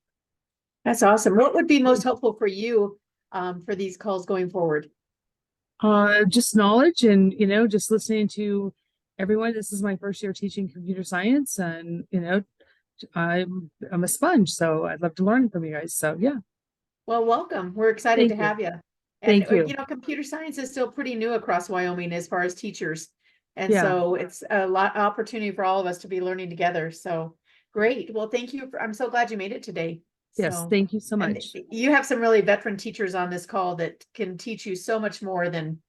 That's awesome. What would be most helpful for you for these calls going forward? Just knowledge and just listening to everyone, this is my first year teaching computer science, and I'm a sponge, so I'd love to learn from you guys. So yeah. Well, welcome. We're excited Thank to you. have you. And Thank you. you know, computer science is still pretty new across Wyoming as far as teachers. And Yeah. so it's a lot opportunity for all of us to be learning together. So great. Well, thank you. I'm so glad you made it today. Yes, So, thank you so and much. you have some really veteran teachers on this call that can teach you so much more than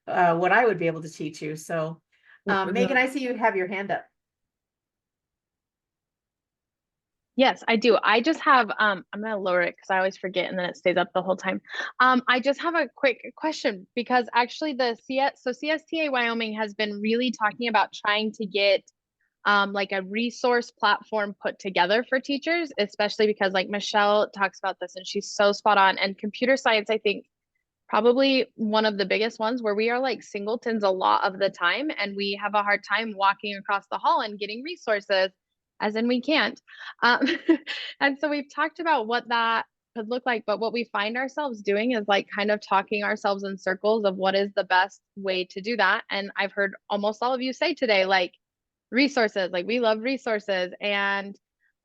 what I would be able to teach you. So Megan, I see you have your hand up. Yes, I do. I just have, I'm gonna lower it because I always forget and then it stays up the whole time. I just have a quick question because actually CSTA Wyoming has been really talking about trying to get like a resource platform put together for teachers, especially because like Michelle talks about this and she's so spot on. And computer science, I think, probably one of the biggest ones where we are like singletons a lot of the time and we have a hard time walking across the hall and getting resources, as in we can't. And so we've talked about what that could look like, but what we find ourselves doing is like kind of talking ourselves in circles of what is the best way to do that. And I've heard almost all of you say today, like resources, like we love resources, and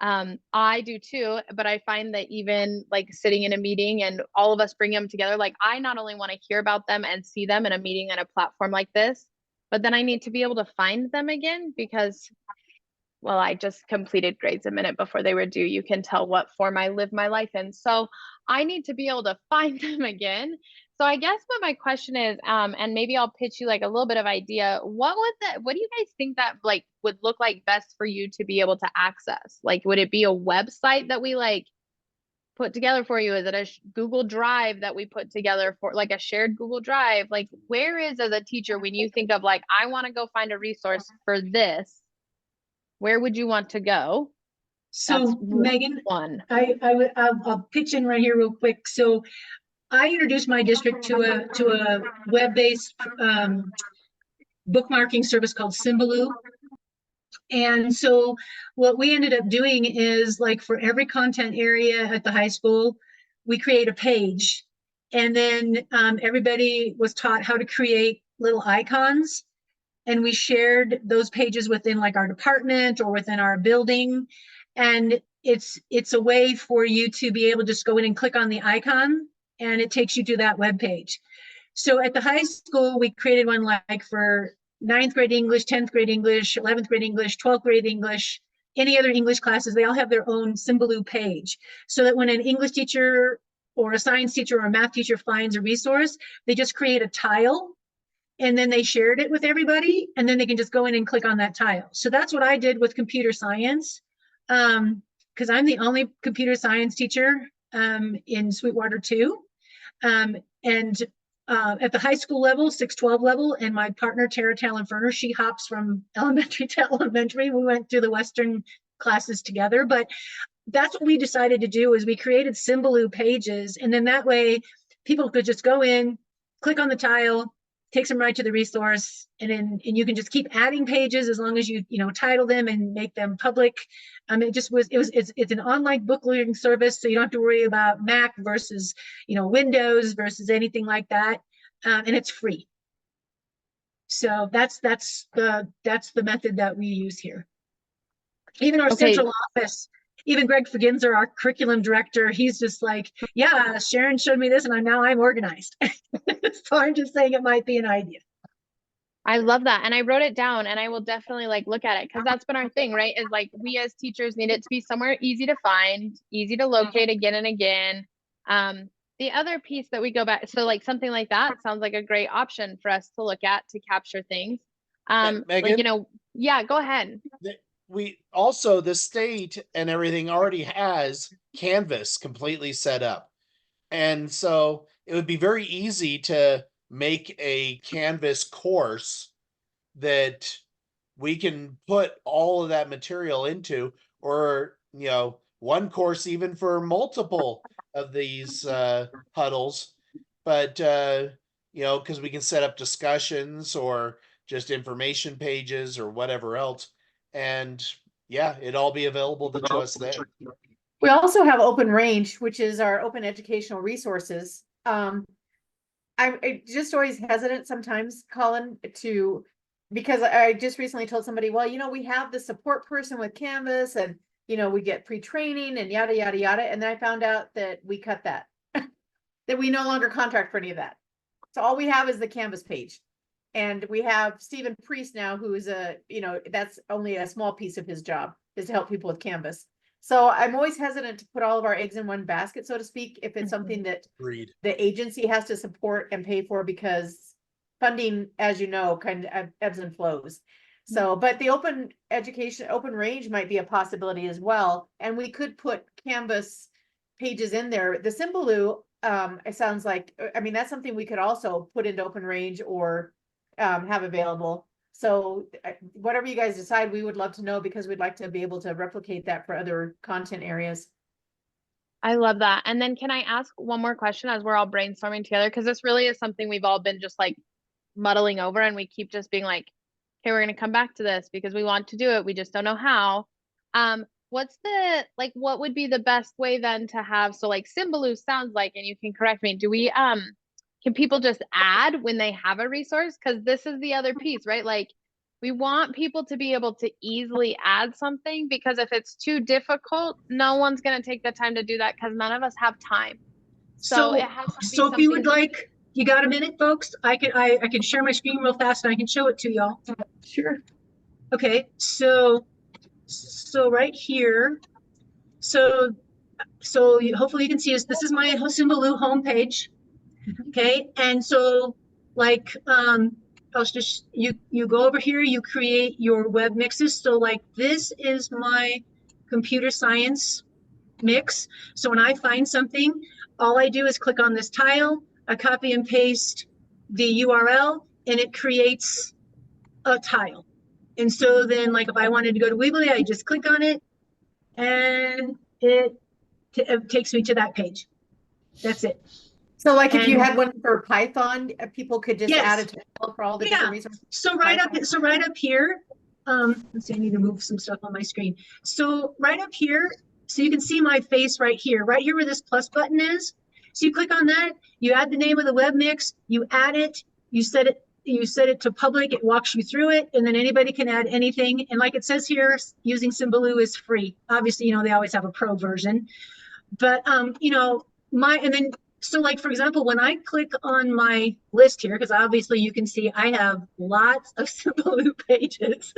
I do too, but I find that even like sitting in a meeting and all of us bring them together, like I not only want to hear about them and see them in a meeting and a platform like this, but then I need to be able to find them again because, well, I just completed grades a minute before they were due. You can tell what form I live my life in. So I need to be able to find them again. So I guess what my question is, and maybe I'll pitch you like a little bit of idea. What do you guys think that like would look like best for you to be able to access? Like, would it be a website that we like put together for you? Is it a Google Drive that we put together for like a shared Google Drive? Like, where is as a teacher when you think of like, I want to go find a resource for this, where would you want to go? So That's Megan, one. I'll pitch in right here real quick. So I introduced my district to a web-based bookmarking service called Symbaloo. And so what we ended up doing is like for every content area at the high school, we create a page. And then everybody was taught how to create little icons. And we shared those pages within like our department or within our building. And it's a way for you to be able to just go in and click on the icon and it takes you to that web page. So at the high school, we created one like for 9th grade English, 10th grade English, 11th grade English, 12th grade English, any other English classes, they all have their own Symbaloo page. So that when an English teacher or a science teacher or a math teacher finds a resource, they just create a tile and then they shared it with everybody and then they can just go in and click on that tile. So that's what I did with computer science because I'm the only computer science teacher in Sweetwater 2. At the high school level, 612 level, and my partner, Tara Talon-Ferner, she hops from elementary to elementary. We went through the Western classes together, but that's what we decided to do is we created Symbaloo pages. And then that way people could just go in, click on the tile, takes them right to the resource, and you can just keep adding pages as long as you title them and make them public. It's an online book learning service, so you don't have to worry about Mac versus Windows versus anything like that, and it's free. So that's the method that we use here. Even our central office. Even Greg Faginzer, our curriculum director, he's just like, yeah, Sharon showed me this and now I'm organized. So I'm just saying it might be an idea. I love that. And I wrote it down and I will definitely like look at it because that's been our thing, right? Is like we as teachers need it to be somewhere easy to find, easy to locate again and again. The other piece that we go back, so like something like that sounds like a great option for us to look at to capture things. Megan? Yeah, go ahead. We also, the state and everything already has Canvas completely set up. And so it would be very easy to make a Canvas course that we can put all of that material into, or, one course even for multiple of these huddles. But, because we can set up discussions or just information pages or whatever else. And yeah, it'd all be available to us there. We also have Open Range, which is our open educational resources. I'm just always hesitant sometimes, Colin, to because I just recently told somebody, well, we have the support person with Canvas and, we get pre-training and yada, yada, yada. And then I found out that we cut that, that we no longer contract for any of that. So all we have is the Canvas page. And we have Stephen Priest now, who is that's only a small piece of his job, is to help people with Canvas. So I'm always hesitant to put all of our eggs in one basket, so to speak, if it's something that Agreed. the agency has to support and pay for, because funding, as you know, kind of ebbs and flows. So, but the open education, open range might be a possibility as well. And we could put Canvas pages in there. The Symbaloo, it sounds like, I mean, that's something we could also put into open range or have available. So whatever you guys decide, we would love to know, because we'd like to be able to replicate that for other content areas. I love that. And then can I ask one more question as we're all brainstorming together? Because this really is something we've all been just like muddling over, and we keep just being like, okay, we're going to come back to this because we want to do it. We just don't know how. What would be the best way then to have, so like Symbaloo sounds like, and you can correct me, do we, can people just add when they have a resource? Because this is the other piece, right? Like, we want people to be able to easily add something, because if it's too difficult, no one's going to take the time to do that, because none of us have time. So it has to be so if you would something- like, you got a minute, folks? I can share my screen real fast and I can show it to y'all. Sure. Okay, so right here, hopefully you can see this is my Symbaloo homepage. Okay, and so like I'll just you go over here, you create your web mixes. So like this is my computer science mix. So when I find something, all I do is click on this tile, I copy and paste the URL, and it creates a tile. And so then like if I wanted to go to Weebly, I just click on it and it takes me to that page. That's it. So like if you And- had one for Python, people could just Yes. add it for all the different resources. So right up here, let's see, I need to move some stuff on my screen. So right up here, so you can see my face right here where this plus button is. So you click on that, you add the name of the web mix, you add it, you set it to public, it walks you through it, and then anybody can add anything. And like it says here, using Symbaloo is free. Obviously, they always have a pro version, but so like, for example, when I click on my list here, because obviously you can see I have lots of Symbaloo pages.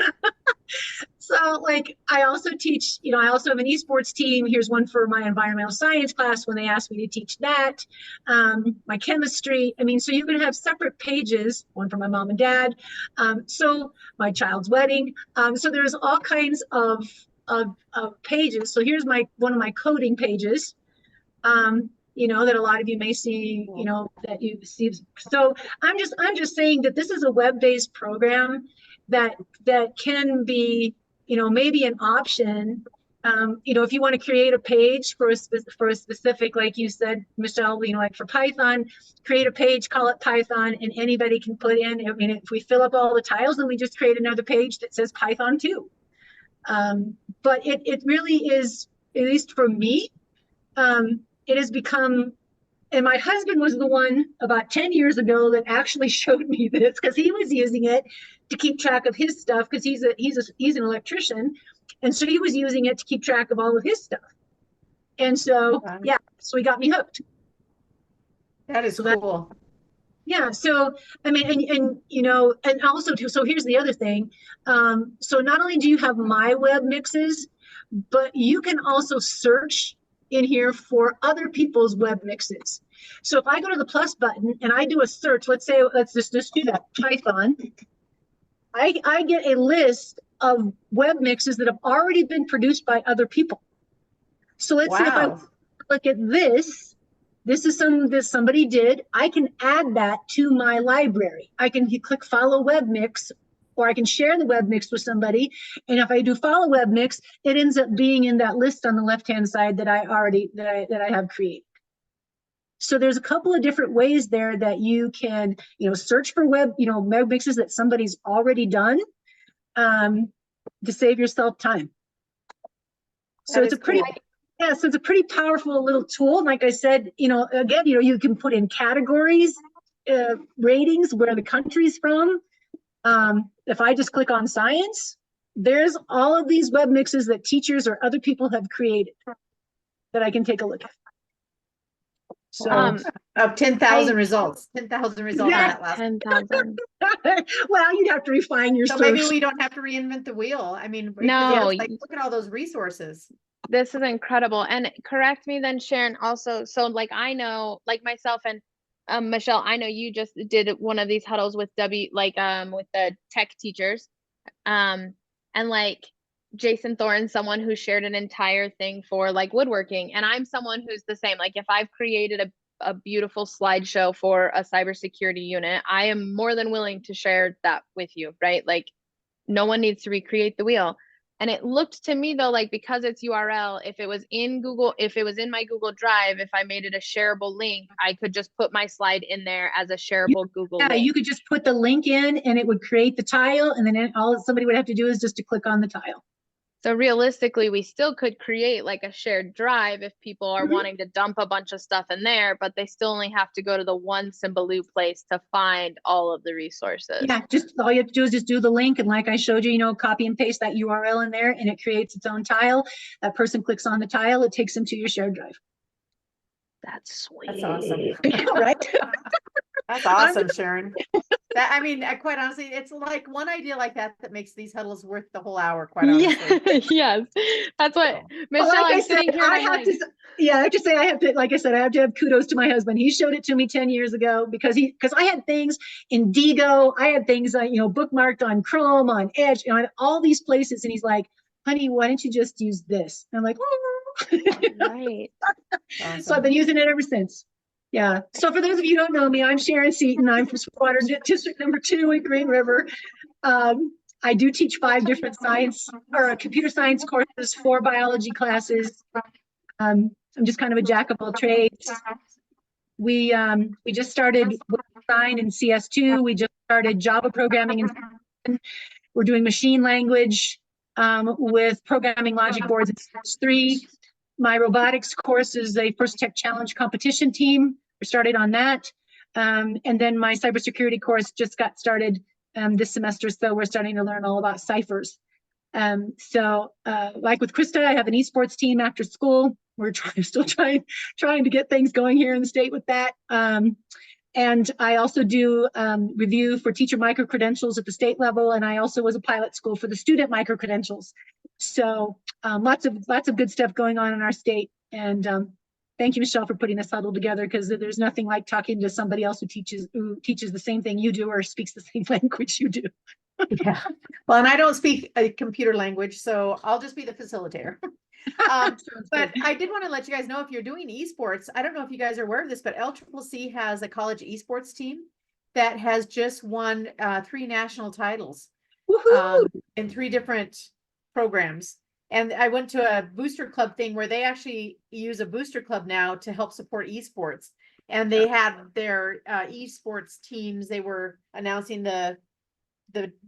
So like, I also teach, I also have an esports team. Here's one for my environmental science class when they asked me to teach that. My chemistry, so you can have separate pages, one for my mom and dad. So my child's wedding. So there's all kinds of pages. So here's one of my coding pages. That a lot of you may see, that you see. So I'm just saying that this is a web-based program that can be, maybe an option. If you want to create a page for a specific, like you said, Michelle, like for Python, create a page, call it Python, and anybody can put in. If we fill up all the tiles, then we just create another page that says Python too. But it really is, at least for me, it has become, and my husband was the one about 10 years ago that actually showed me this, because he was using it to keep track of his stuff, because he's an electrician, and so he was using it to keep track of all of his stuff. And so so he got me hooked. That is cool. Yeah, so and also too, so here's the other thing. So not only do you have my web mixes, but you can also search in here for other people's web mixes. So if I go to the plus button and I do a search, let's just do that, Python, I get a list of web mixes that have already been produced by other people. So let's say if I look at this is somebody did, I can add that to my library. I can click follow web mix, or I can share the web mix with somebody. And if I do follow web mix, it ends up being in that list on the left-hand side that I have created. So there's a couple of different ways there that you can, search for web mixes that somebody's already done, to save yourself time. So it's a pretty, so it's a pretty powerful little tool. And like I said, again, you can put in categories, ratings, where the country's from. If I just click on science, there's all of these web mixes that teachers or other people have created that I can take a look at. So, Of 10,000 I- results, 10,000 results on that last. 10,000. well, you'd have to refine your So search. maybe we don't have to reinvent the wheel. I mean, because No, it's like, look at all those resources. This is incredible. And correct me then, Sharon, also. So like I know, like myself and Michelle, I know you just did one of these huddles with with the tech teachers. And like Jason Thorne, someone who shared an entire thing for like woodworking. And I'm someone who's the same. Like if I've created a beautiful slideshow for a cybersecurity unit, I am more than willing to share that with you, right? Like no one needs to recreate the wheel. And it looked to me though, like because it's URL, if it was in Google, if it was in my Google Drive, if I made it a shareable link, I could just put my slide in there as a shareable Google Yeah, link. you could just put the link in and it would create the tile, and then all somebody would have to do is just to click on the tile. So realistically, we still could create like a shared drive if people are Mhm. wanting to dump a bunch of stuff in there, but they still only have to go to the one Symbaloo place to find all of the resources. Yeah, just all you have to do is just do the link, and like I showed you, you know, copy and paste that URL in there, and it creates its own tile. That person clicks on the tile, it takes them to your shared drive. That's sweet. That's awesome. Right? That's awesome, Sharon. That, I mean, quite honestly, it's like one idea like that that makes these huddles worth the whole hour, quite honestly. Yeah, yes. That's what Michelle, Well, like I'm I said, sitting here. I and I'm have like, to. Yeah, I have to say, I have to. Like I said, I have to have kudos to my husband. He showed it to me 10 years ago because I had things in Digo, I had things you know, bookmarked on Chrome, on Edge, you know, all these places, and he's like, "Honey, why don't you just use this?" And I'm like, right. Awesome. So I've been using it ever since. Yeah. So for those of you who don't know me, I'm Sharon Seaton. I'm from Swatter District number 2 in Green River. I do teach 5 different science or computer science courses, 4 biology classes. I'm just kind of a jack of all trades. We just started design in CS2. We just started Java programming, and we're doing machine language with programming logic boards in CS3. My robotics course is a First Tech Challenge competition team. We started on that. And then my cybersecurity course just got started this semester. So we're starting to learn all about ciphers. Like with Krista, I have an esports team after school. We're still trying to get things going here in the state with that. And I also do review for teacher micro-credentials at the state level. And I also was a pilot school for the student micro-credentials. So lots of good stuff going on in our state. And thank you, Michelle, for putting this huddle together, because there's nothing like talking to somebody else who teaches the same thing you do or speaks the same language you do. Yeah. Well, and I don't speak a computer language, so I'll just be the facilitator. But I did want to let you guys know, if you're doing esports, I don't know if you guys are aware of this, but LCCC has a college esports team that has just won 3 national titles in 3 different programs. And I went to a booster club thing where they actually use a booster club now to help support esports. And they had their esports teams, they were announcing the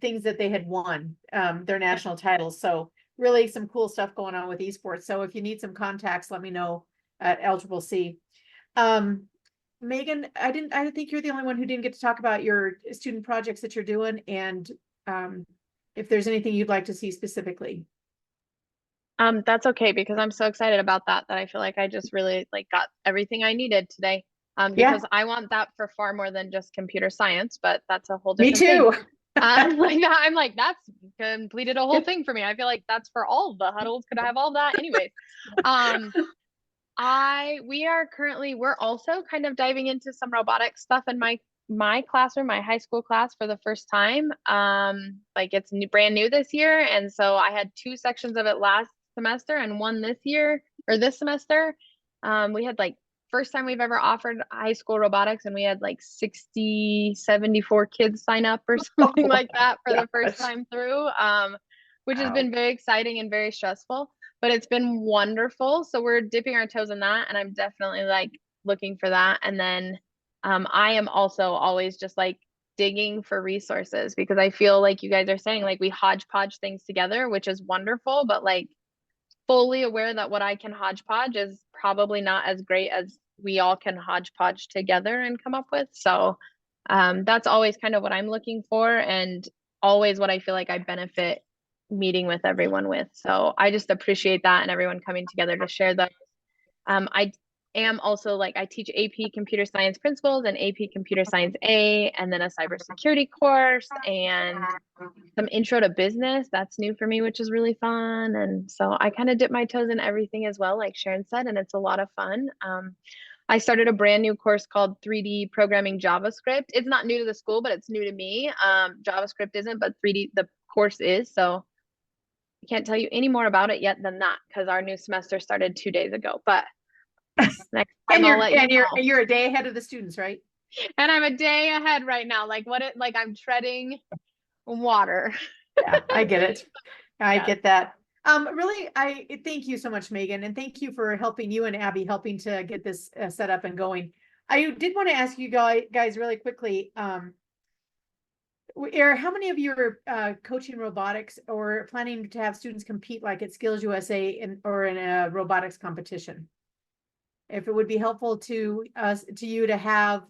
things that they had won, their national titles. So really some cool stuff going on with esports. So if you need some contacts, let me know at LCCC. Megan, I think you're the only one who didn't get to talk about your student projects that you're doing, and if there's anything you'd like to see specifically. That's okay, because I'm so excited about that I feel like I just really got everything I needed today. Because I want that for far more than just computer science, but that's a whole different Me too. thing. I'm like, that's completed a whole thing for me. I feel like that's for all of the huddles. Could I have all that anyways? We're also kind of diving into some robotics stuff in my classroom, my high school class, for the first time. It's brand new this year. And so I had 2 sections of it last semester and 1 this semester. We had first time we've ever offered high school robotics, and we had 74 kids sign up or something like that for the first time through, which has been very exciting and very stressful, but it's been wonderful. So we're dipping our toes in that, and I'm definitely looking for that. And then I am also always just digging for resources, because I feel like you guys are saying we hodgepodge things together, which is wonderful, but fully aware that what I can hodgepodge is probably not as great as we all can hodgepodge together and come up with. So that's always kind of what I'm looking for. And always what I feel like I benefit meeting with everyone with. So I just appreciate that and everyone coming together to share those. I am also like, I teach AP Computer Science Principles and AP Computer Science A, and then a cybersecurity course and some intro to business. That's new for me, which is really fun. And so I kind of dip my toes in everything as well, like Sharon said, and it's a lot of fun. I started a brand new course called 3D Programming JavaScript. It's not new to the school, but it's new to me. JavaScript isn't, but 3D, the course is. So I can't tell you any more about it yet than that because our new semester started 2 days ago. But next time I'll let you know. You're a day ahead of the students, right? And I'm a day ahead right now. Like I'm treading water. Yeah, I get it. I Yeah. get that. Really, I thank you so much, Megan, and thank you for helping you and Abby helping to get this set up and going. I did want to ask you guys really quickly. Eric, how many of you are coaching robotics or planning to have students compete like at Skills USA or in a robotics competition? If it would be helpful to you to have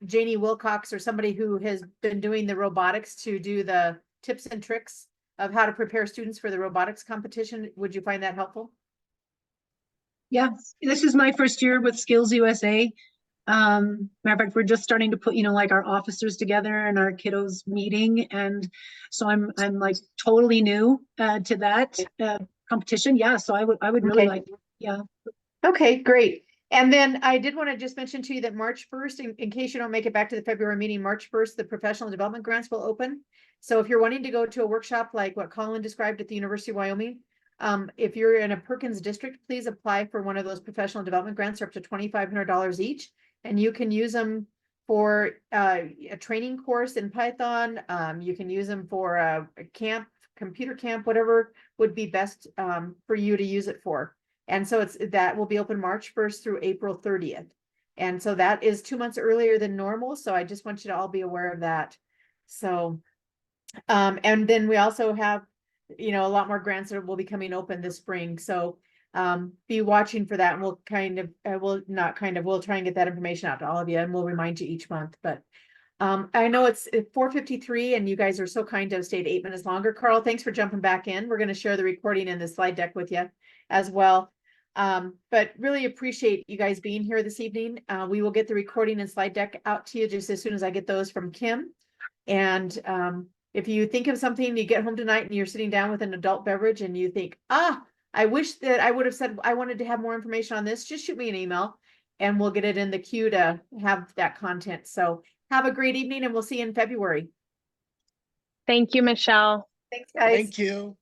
Janie Wilcox or somebody who has been doing the robotics to do the tips and tricks of how to prepare students for the robotics competition, would you find that helpful? Yeah, this is my first year with Skills USA. Matter of fact, we're just starting to put, like our officers together and our kiddos meeting. And so I'm like totally new to that competition. Yeah. So I would really like, yeah. Okay, great. And then I did want to just mention to you that March 1st, in case you don't make it back to the February meeting, March 1st, the professional development grants will open. So if you're wanting to go to a workshop like what Colin described at the University of Wyoming, if you're in a Perkins district, please apply for one of those professional development grants. They're up to $2,500 each, and you can use them for a training course in Python. You can use them for a camp, computer camp, whatever would be best for you to use it for. And so that will be open March 1st through April 30th. And so that is 2 months earlier than normal. So I just want you to all be aware of that. So, and then we also have, a lot more grants that will be coming open this spring. So be watching for that, and we'll we'll try and get that information out to all of you, and we'll remind you each month. But I know it's 4:53 and you guys are so kind to have stayed 8 minutes longer. Carl, thanks for jumping back in. We're going to share the recording and the slide deck with you as well. But really appreciate you guys being here this evening. We will get the recording and slide deck out to you just as soon as I get those from Kim. And if you think of something, you get home tonight and you're sitting down with an adult beverage and you think, I wish that I would have said I wanted to have more information on this, just shoot me an email and we'll get it in the queue to have that content. So have a great evening and we'll see you in February. Thank you, Michelle. Thanks, guys. Thank you.